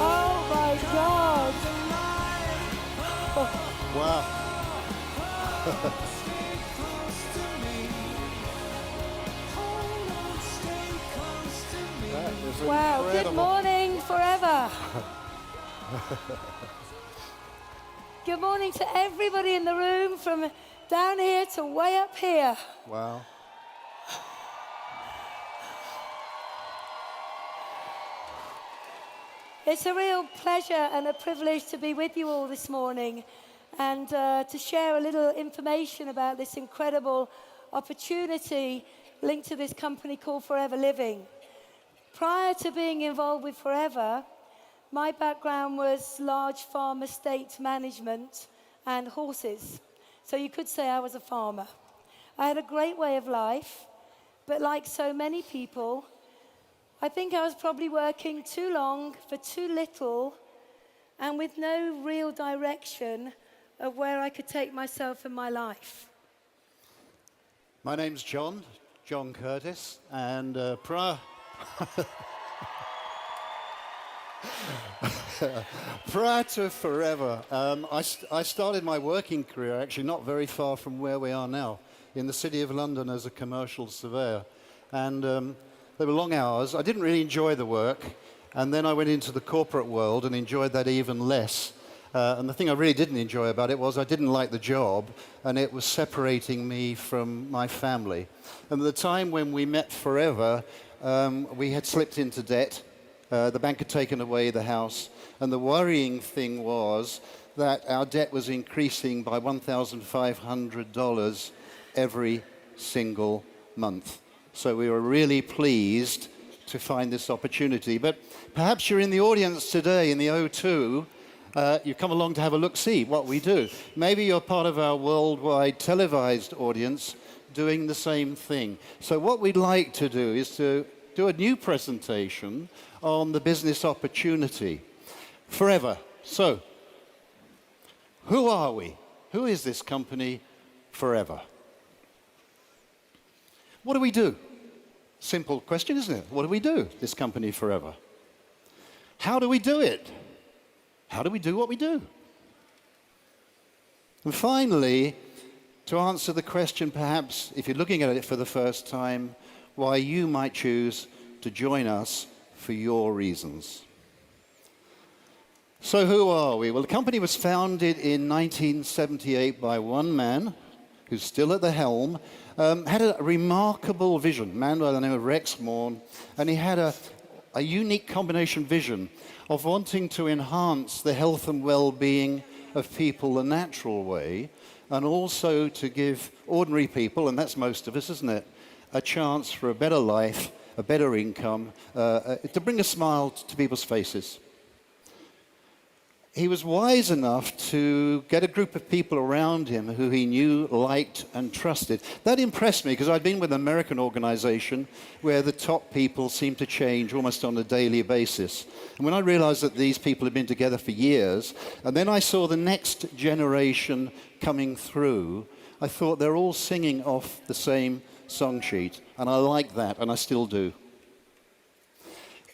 Oh my God! Wow. That is Wow! Good incredible. morning, forever. Good morning to everybody in the room, from down here to way up here. Wow. It's a real pleasure and a privilege to be with you all this morning and to share a little information about this incredible opportunity linked to this company called Forever Living. Prior to being involved with Forever, my background was large farm estate management and horses. So you could say I was a farmer. I had a great way of life, but like so many people, I think I was probably working too long for too little and with no real direction of where I could take myself and my life. My name's John Curtis, and prior to Forever, I started my working career actually not very far from where we are now, in the City of London as a commercial surveyor. And they were long hours. I didn't really enjoy the work, and then I went into the corporate world and enjoyed that even less. And the thing I really didn't enjoy about it was I didn't like the job, and it was separating me from my family. And at the time when we met Forever, we had slipped into debt. The bank had taken away the house, and the worrying thing was that our debt was increasing by $1,500 every single month. So we were really pleased to find this opportunity. But perhaps you're in the audience today in the O2. You come along to have a look-see what we do. Maybe you're part of our worldwide televised audience doing the same thing. So what we'd like to do is to do a new presentation on the business opportunity. Forever. So, who are we? Who is this company, Forever? What do we do? Simple question, isn't it? What do we do, this company, Forever? How do we do it? How do we do what we do? And finally, to answer the question, perhaps, if you're looking at it for the first time, why you might choose to join us for your reasons. So who are we? Well, the company was founded in 1978 by one man, who's still at the helm, had a remarkable vision, a man by the name of Rex Morn, and he had a unique combination vision of wanting to enhance the health and well-being of people the natural way, and also to give ordinary people, and that's most of us, isn't it, a chance for a better life, a better income, to bring a smile to people's faces. He was wise enough to get a group of people around him who he knew, liked, and trusted. That impressed me because I'd been with an American organization where the top people seemed to change almost on a daily basis. And when I realized that these people had been together for years, and then I saw the next generation coming through, I thought they're all singing off the same song sheet. And I like that, and I still do.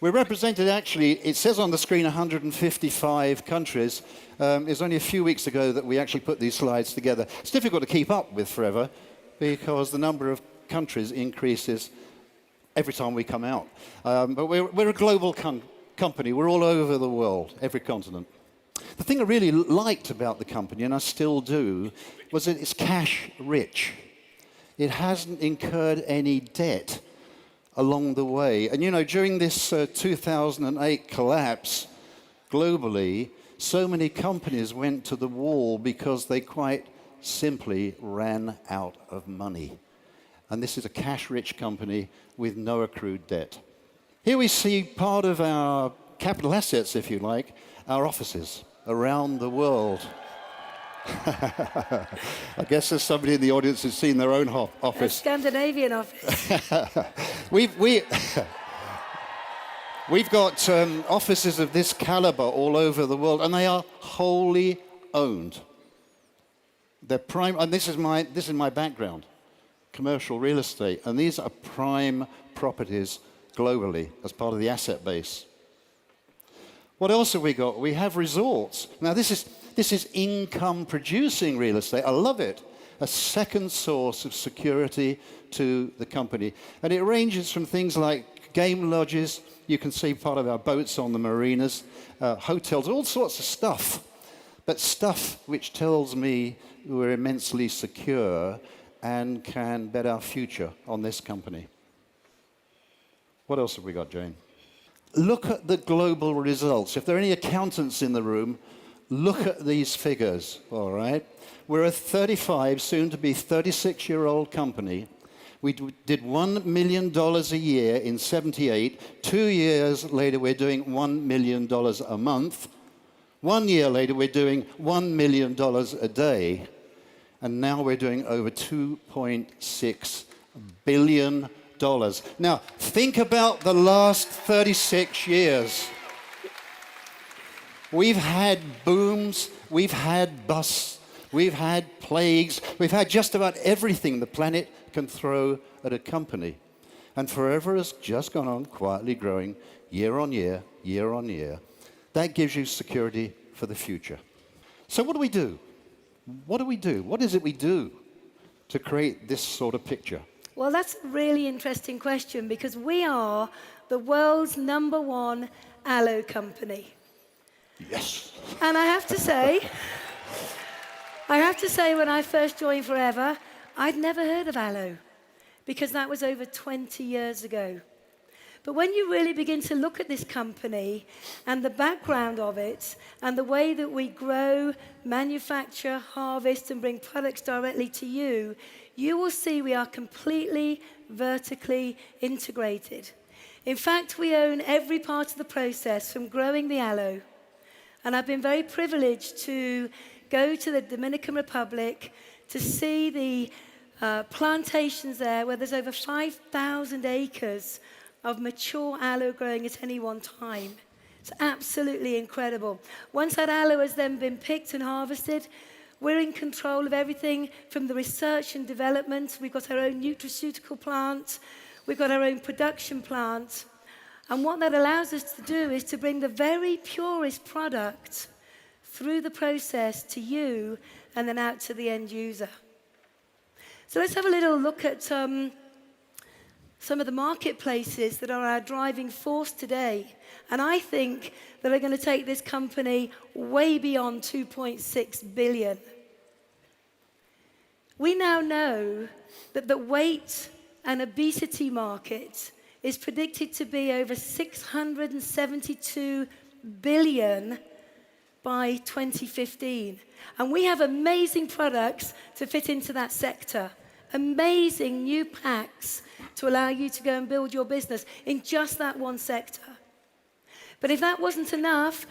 We're represented, actually, it says on the screen 155 countries. It's only a few weeks ago that we actually put these slides together. It's difficult to keep up with Forever because the number of countries increases every time we come out. But we're a global company. We're all over the world, every continent. The thing I really liked about the company, and I still do, was that it's cash rich. It hasn't incurred any debt along the way. And you know, during this 2008 collapse globally, so many companies went to the wall because they quite simply ran out of money. And this is a cash-rich company with no accrued debt. Here we see part of our capital assets, if you like, our offices around the world. I guess there's somebody in the audience who's seen their own office. A Scandinavian office. We've got offices of this caliber all over the world, and they are wholly owned. They're prime, and this is my background, commercial real estate, and these are prime properties globally as part of the asset base. What else have we got? We have resorts. Now, this is income-producing real estate. I love it. A second source of security to the company. And it ranges from things like game lodges. You can see part of our boats on the marinas, hotels, all sorts of stuff. But stuff which tells me we're immensely secure and can bet our future on this company. What else have we got, Jane? Look at the global results. If there are any accountants in the room, look at these figures, all right? We're a 35, soon to be 36-year-old company. We did $1 million a year in 78. 2 years later, we're doing $1 million a month. 1 year later, we're doing $1 million a day. And now we're doing over $2.6 billion. Now, think about the last 36 years. We've had booms, we've had busts, we've had plagues, we've had just about everything the planet can throw at a company. And Forever has just gone on quietly growing year on year, year on year. That gives you security for the future. So what do we do? What do we do? What is it we do to create this sort of picture? Well, that's a really interesting question because we are the world's #1 aloe company. Yes. And I have to say, when I first joined Forever, I'd never heard of aloe because that was over 20 years ago. But when you really begin to look at this company and the background of it and the way that we grow, manufacture, harvest, and bring products directly to you, you will see we are completely vertically integrated. In fact, we own every part of the process from growing the aloe. And I've been very privileged to go to the Dominican Republic to see the plantations there where there's over 5,000 acres of mature aloe growing at any one time. It's absolutely incredible. Once that aloe has then been picked and harvested, we're in control of everything from the research and development. We've got our own nutraceutical plant. We've got our own production plant. And what that allows us to do is to bring the very purest product through the process to you and then out to the end user. So let's have a little look at some of the marketplaces that are our driving force today. And I think that are going to take this company way beyond 2.6 billion. We now know that the weight and obesity market is predicted to be over 672 billion by 2015. And we have amazing products to fit into that sector. Amazing new packs to allow you to go and build your business in just that one sector. But if that wasn't enough,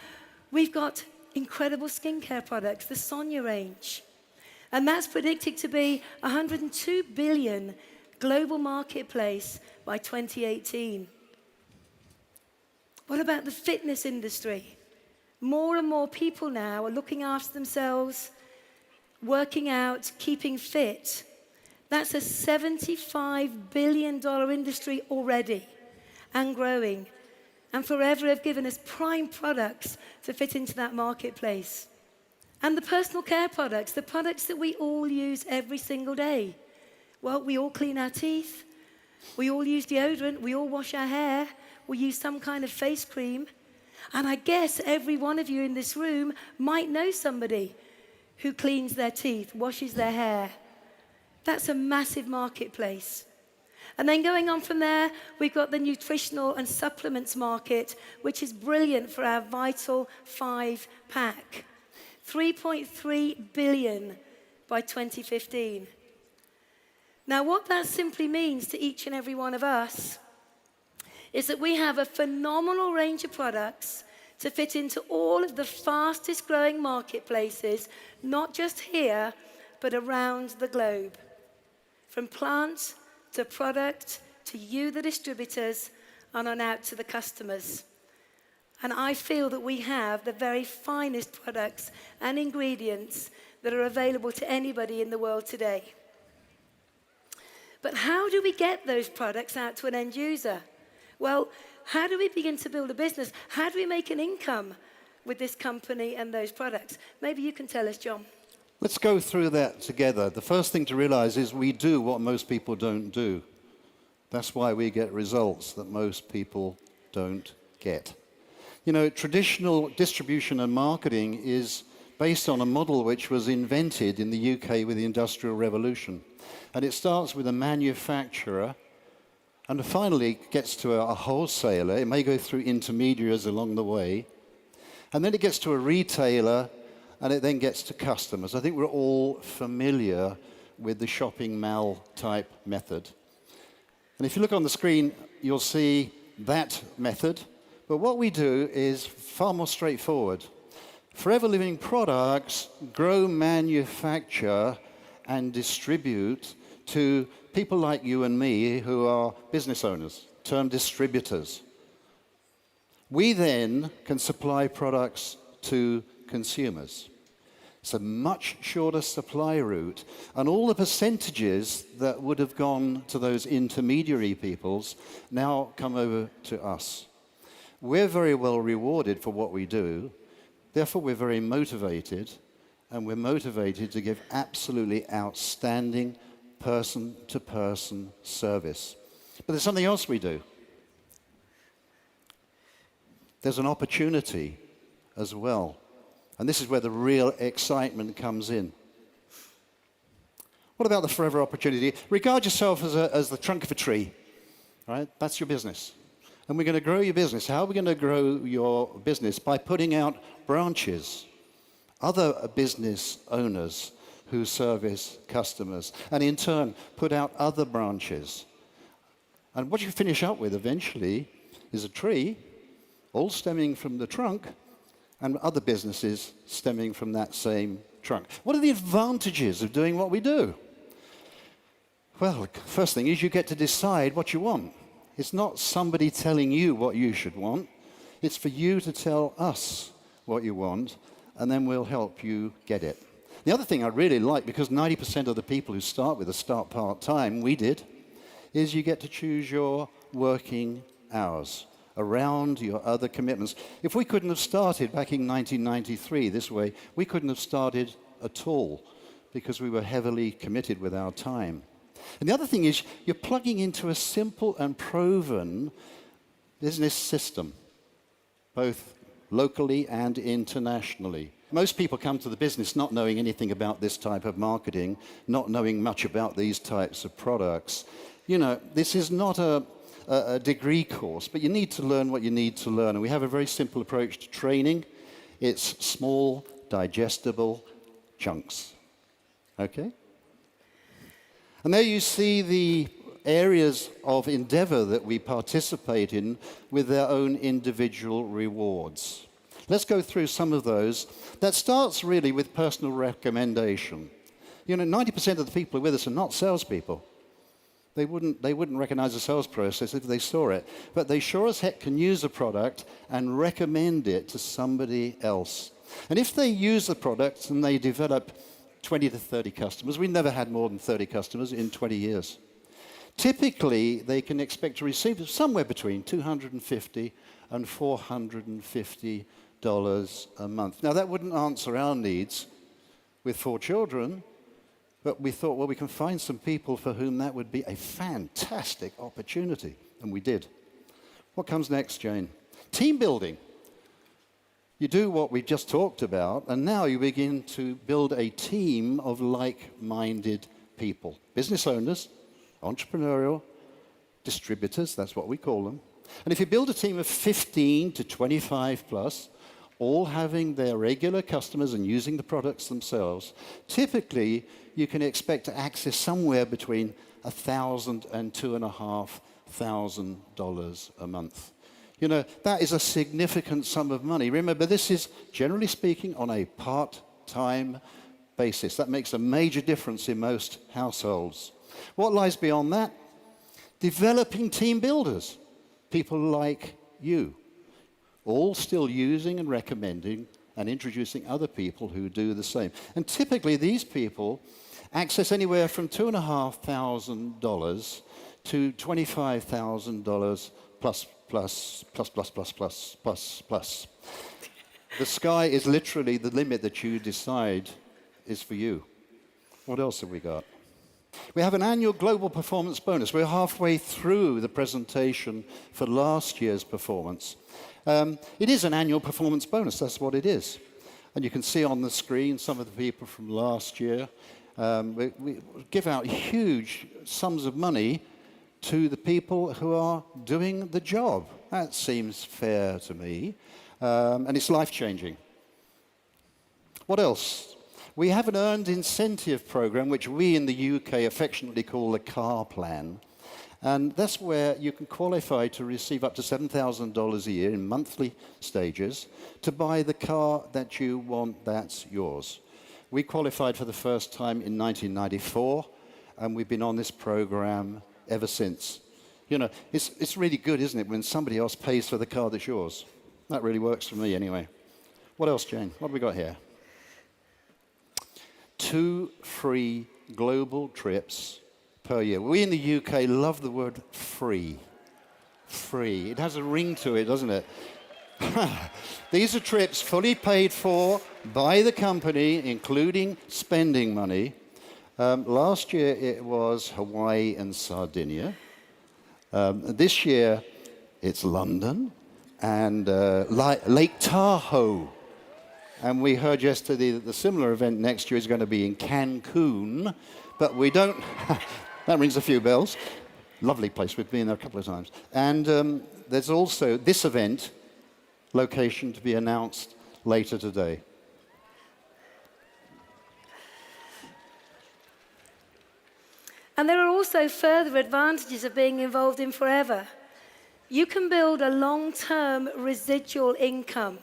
we've got incredible skincare products, the Sonia range. And that's predicted to be 102 billion global marketplace by 2018. What about the fitness industry? More and more people now are looking after themselves, working out, keeping fit. That's a $75 billion industry already and growing. And Forever have given us prime products to fit into that marketplace. And the personal care products, the products that we all use every single day. Well, we all clean our teeth. We all use deodorant. We all wash our hair. We use some kind of face cream. And I guess every one of you in this room might know somebody who cleans their teeth, washes their hair. That's a massive marketplace. And then going on from there, we've got the nutritional and supplements market, which is brilliant for our Vital 5 pack. 3.3 billion by 2015. Now, what that simply means to each and every one of us is that we have a phenomenal range of products to fit into all of the fastest growing marketplaces, not just here, but around the globe. From plant to product to you, the distributors, and on out to the customers. And I feel that we have the very finest products and ingredients that are available to anybody in the world today. But how do we get those products out to an end user? Well, how do we begin to build a business? How do we make an income with this company and those products? Maybe you can tell us, John. Let's go through that together. The first thing to realize is we do what most people don't do. That's why we get results that most people don't get. You know, traditional distribution and marketing is based on a model which was invented in the UK with the Industrial Revolution. And it starts with a manufacturer and finally gets to a wholesaler. It may go through intermediaries along the way. And then it gets to a retailer, and it then gets to customers. I think we're all familiar with the shopping mall type method. And if you look on the screen, you'll see that method. But what we do is far more straightforward. Forever Living Products grow, manufacture, and distribute to people like you and me who are business owners, termed distributors. We then can supply products to consumers. It's a much shorter supply route, and all the percentages that would have gone to those intermediary peoples now come over to us. We're very well rewarded for what we do, therefore we're very motivated, and we're motivated to give absolutely outstanding person-to-person service. But there's something else we do. There's an opportunity as well. And this is where the real excitement comes in. What about the forever opportunity? Regard yourself as the trunk of a tree, right? That's your business. And we're going to grow your business. How are we going to grow your business? By putting out branches, other business owners who service customers, and in turn put out other branches. And what you finish up with eventually is a tree, all stemming from the trunk, and other businesses stemming from that same trunk. What are the advantages of doing what we do? Well, first thing is you get to decide what you want. It's not somebody telling you what you should want. It's for you to tell us what you want, and then we'll help you get it. The other thing I really like, because 90% of the people who start with us start part-time, we did, is you get to choose your working hours around your other commitments. If we couldn't have started back in 1993 this way, we couldn't have started at all because we were heavily committed with our time. And the other thing is you're plugging into a simple and proven business system, both locally and internationally. Most people come to the business not knowing anything about this type of marketing, not knowing much about these types of products. You know, this is not a degree course, but you need to learn what you need to learn. And we have a very simple approach to training. It's small, digestible chunks. Okay? And there you see the areas of endeavor that we participate in with their own individual rewards. Let's go through some of those. That starts really with personal recommendation. You know, 90% of the people who are with us are not salespeople. They wouldn't recognize the sales process if they saw it. But they sure as heck can use a product and recommend it to somebody else. And if they use the product and they develop 20 to 30 customers, we never had more than 30 customers in 20 years. Typically, they can expect to receive somewhere between $250 and $450 a month. Now, that wouldn't answer our needs with 4 children, but we thought, well, we can find some people for whom that would be a fantastic opportunity, and we did. What comes next, Jane? Team building. You do what we just talked about, and now you begin to build a team of like-minded people. Business owners, entrepreneurial, distributors, that's what we call them. And if you build a team of 15 to 25 plus, all having their regular customers and using the products themselves, typically you can expect to access somewhere between $1,000 and $2,500 a month. You know, that is a significant sum of money. Remember, this is, generally speaking, on a part-time basis. That makes a major difference in most households. What lies beyond that? Developing team builders, people like you, all still using and recommending and introducing other people who do the same. And typically these people access anywhere from $2,500 to $25,000 plus, plus, plus, plus, plus, plus, plus, plus. The sky is literally the limit that you decide is for you. What else have we got? We have an annual global performance bonus. We're halfway through the presentation for last year's performance. It is an annual performance bonus, that's what it is. And you can see on the screen some of the people from last year. We give out huge sums of money to the people who are doing the job. That seems fair to me. And it's life-changing. What else? We have an earned incentive program, which we in the UK affectionately call the car plan. And that's where you can qualify to receive up to $7,000 a year in monthly stages to buy the car that you want that's yours. We qualified for the first time in 1994, and we've been on this program ever since. You know, it's really good, isn't it, when somebody else pays for the car that's yours? That really works for me anyway. What else, Jane? What have we got here? 2 free global trips per year. We in the UK love the word free. Free. It has a ring to it, doesn't it? These are trips fully paid for by the company, including spending money. Last year it was Hawaii and Sardinia. This year it's London and Lake Tahoe. And we heard yesterday that the similar event next year is going to be in Cancun, but we don't... That rings a few bells. Lovely place. We've been there a couple of times. And there's also this event, location to be announced later today. And there are also further advantages of being involved in Forever. You can build a long-term residual income,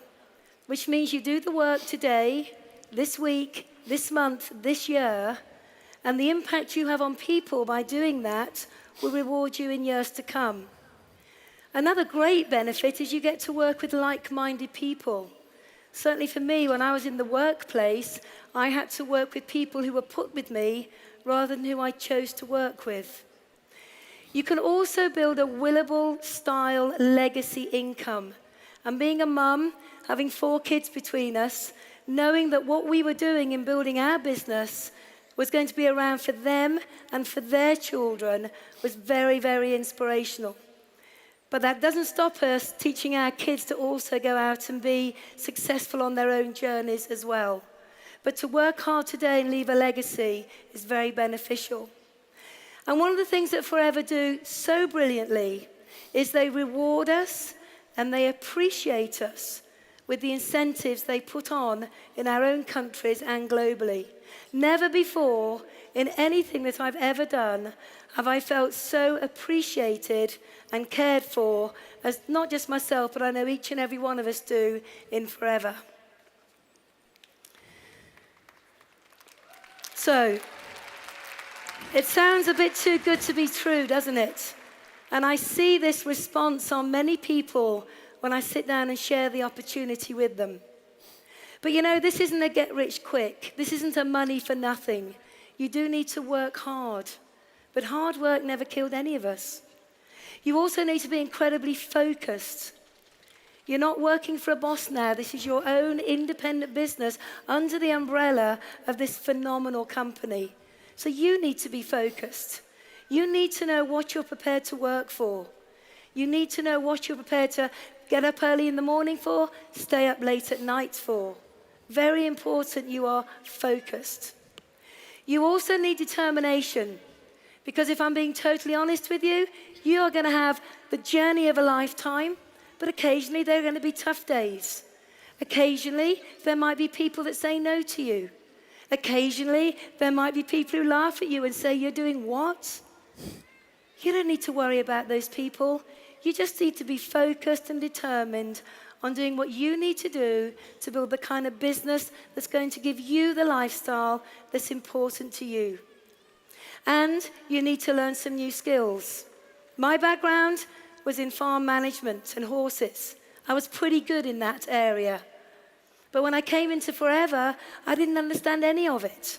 which means you do the work today, this week, this month, this year, and the impact you have on people by doing that will reward you in years to come. Another great benefit is you get to work with like-minded people. Certainly for me, when I was in the workplace, I had to work with people who were put with me rather than who I chose to work with. You can also build a Willable-style legacy income. And being a mum, having 4 kids between us, knowing that what we were doing in building our business was going to be around for them and for their children was very, very inspirational. But that doesn't stop us teaching our kids to also go out and be successful on their own journeys as well. But to work hard today and leave a legacy is very beneficial. And one of the things that Forever do so brilliantly is they reward us and they appreciate us with the incentives they put on in our own countries and globally. Never before in anything that I've ever done have I felt so appreciated and cared for as not just myself, but I know each and every one of us do in Forever. So, it sounds a bit too good to be true, doesn't it? And I see this response on many people when I sit down and share the opportunity with them. But you know, this isn't a get rich quick. This isn't a money for nothing. You do need to work hard. But hard work never killed any of us. You also need to be incredibly focused. You're not working for a boss now. This is your own independent business under the umbrella of this phenomenal company. So you need to be focused. You need to know what you're prepared to work for. You need to know what you're prepared to get up early in the morning for, stay up late at night for. Very important you are focused. You also need determination. Because if I'm being totally honest with you, you are going to have the journey of a lifetime, but occasionally there are going to be tough days. Occasionally, there might be people that say no to you. Occasionally, there might be people who laugh at you and say, "You're doing what?" You don't need to worry about those people. You just need to be focused and determined on doing what you need to do to build the kind of business that's going to give you the lifestyle that's important to you. And you need to learn some new skills. My background was in farm management and horses. I was pretty good in that area. But when I came into Forever, I didn't understand any of it.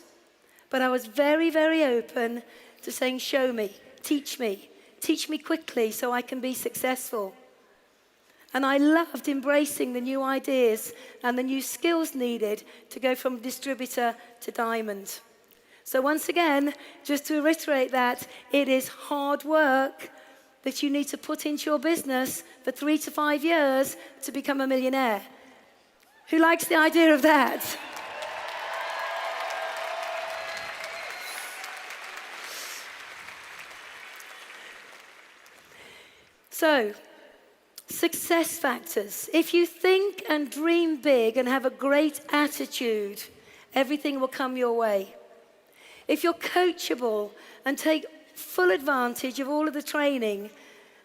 But I was very, very open to saying, show me, Teach me quickly so I can be successful. And I loved embracing the new ideas and the new skills needed to go from distributor to diamond. So once again, just to reiterate that, it is hard work that you need to put into your business for 3 to 5 years to become a millionaire. Who likes the idea of that? So, success factors. If you think and dream big and have a great attitude, everything will come your way. If you're coachable and take full advantage of all of the training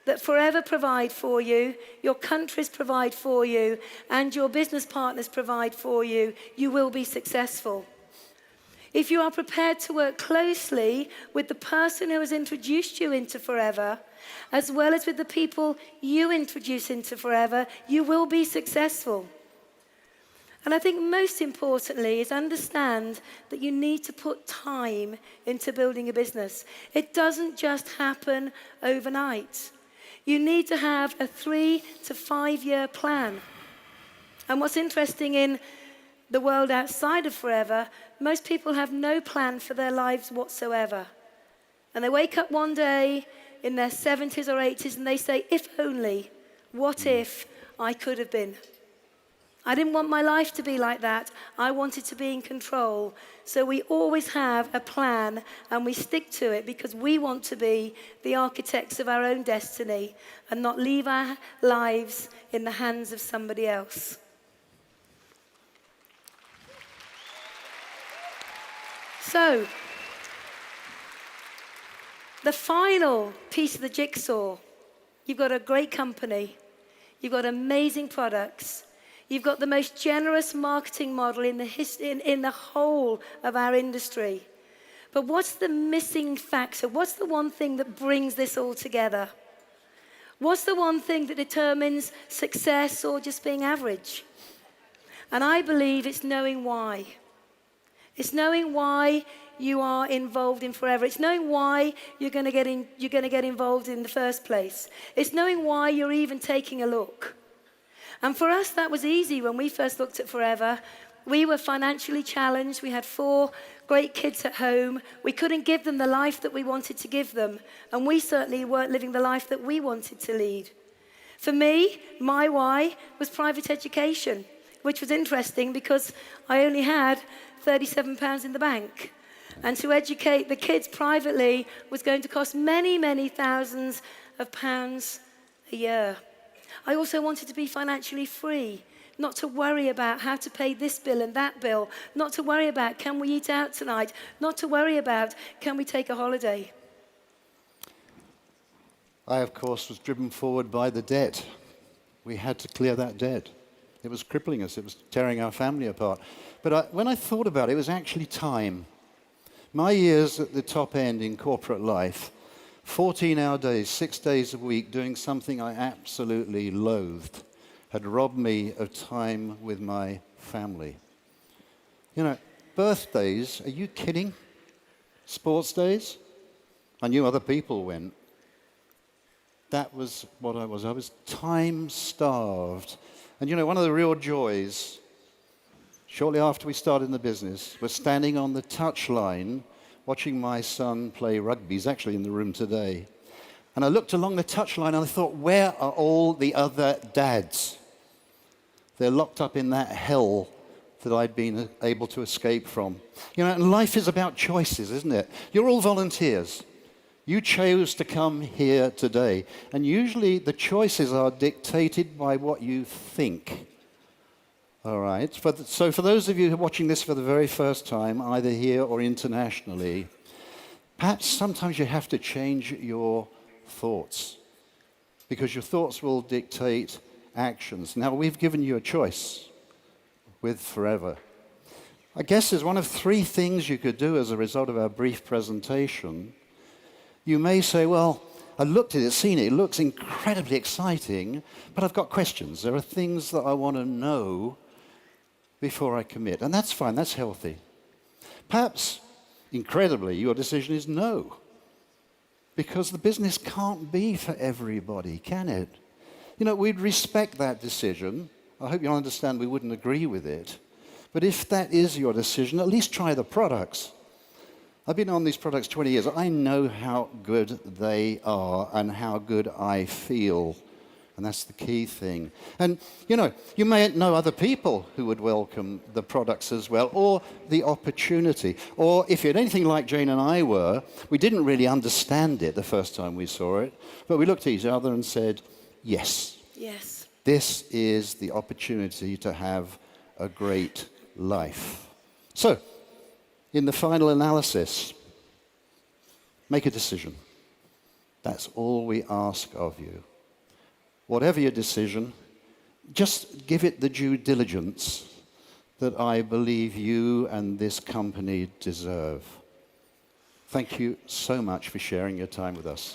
that Forever provide for you, your countries provide for you, and your business partners provide for you, you will be successful. If you are prepared to work closely with the person who has introduced you into Forever, as well as with the people you introduce into Forever, you will be successful. And I think most importantly is understand that you need to put time into building a business. It doesn't just happen overnight. You need to have a 3 to 5 year plan. And what's interesting in the world outside of Forever, most people have no plan for their lives whatsoever. And they wake up one day in their 70s or 80s and they say, if only, what if I could have been? I didn't want my life to be like that. I wanted to be in control. So we always have a plan and we stick to it because we want to be the architects of our own destiny and not leave our lives in the hands of somebody else. So, the final piece of the jigsaw, you've got a great company, you've got amazing products, you've got the most generous marketing model in the whole of our industry. But what's the missing factor? What's the one thing that brings this all together? What's the one thing that determines success or just being average? And I believe it's knowing why. It's knowing why you are involved in Forever. It's knowing why you're going to get involved in the first place. It's knowing why you're even taking a look. And for us, that was easy when we first looked at Forever. We were financially challenged. We had 4 great kids at home. We couldn't give them the life that we wanted to give them. And we certainly weren't living the life that we wanted to lead. For me, my why was private education, which was interesting because I only had £37 in the bank. And to educate the kids privately was going to cost many, many thousands of pounds a year. I also wanted to be financially free, not to worry about how to pay this bill and that bill, not to worry about can we eat out tonight, not to worry about can we take a holiday. I, of course, was driven forward by the debt. We had to clear that debt. It was crippling us. It was tearing our family apart. But when I thought about it, it was actually time. My years at the top end in corporate life, 14-hour days, 6 days a week, doing something I absolutely loathed, had robbed me of time with my family. You know, birthdays, are you kidding? Sports days? I knew other people went. That was what I was. I was time-starved. And you know, one of the real joys, shortly after we started in the business, was standing on the touchline watching my son play rugby. He's actually in the room today. And I looked along the touchline and I thought, where are all the other dads? They're locked up in that hell that I'd been able to escape from. You know, and life is about choices, isn't it? You're all volunteers. You chose to come here today. And usually the choices are dictated by what you think. All right. So for those of you who are watching this for the very first time, either here or internationally, perhaps sometimes you have to change your thoughts because your thoughts will dictate actions. Now, we've given you a choice with Forever. I guess there's one of 3 things you could do as a result of our brief presentation. You may say, well, I looked at it, seen it, it looks incredibly exciting, but I've got questions. There are things that I want to know before I commit. And that's fine, that's healthy. Perhaps, incredibly, your decision is no. because the business can't be for everybody, can it? You know, we'd respect that decision. I hope you understand we wouldn't agree with it. But if that is your decision, at least try the products. I've been on these products 20 years. I know how good they are and how good I feel. And that's the key thing. And, you know, you may know other people who would welcome the products as well, or the opportunity. Or if you're anything like Jane and I were, we didn't really understand it the first time we saw it, but we looked at each other and said, yes. Yes. This is the opportunity to have a great life. So, in the final analysis, make a decision. That's all we ask of you. Whatever your decision, just give it the due diligence that I believe you and this company deserve. Thank you so much for sharing your time with us.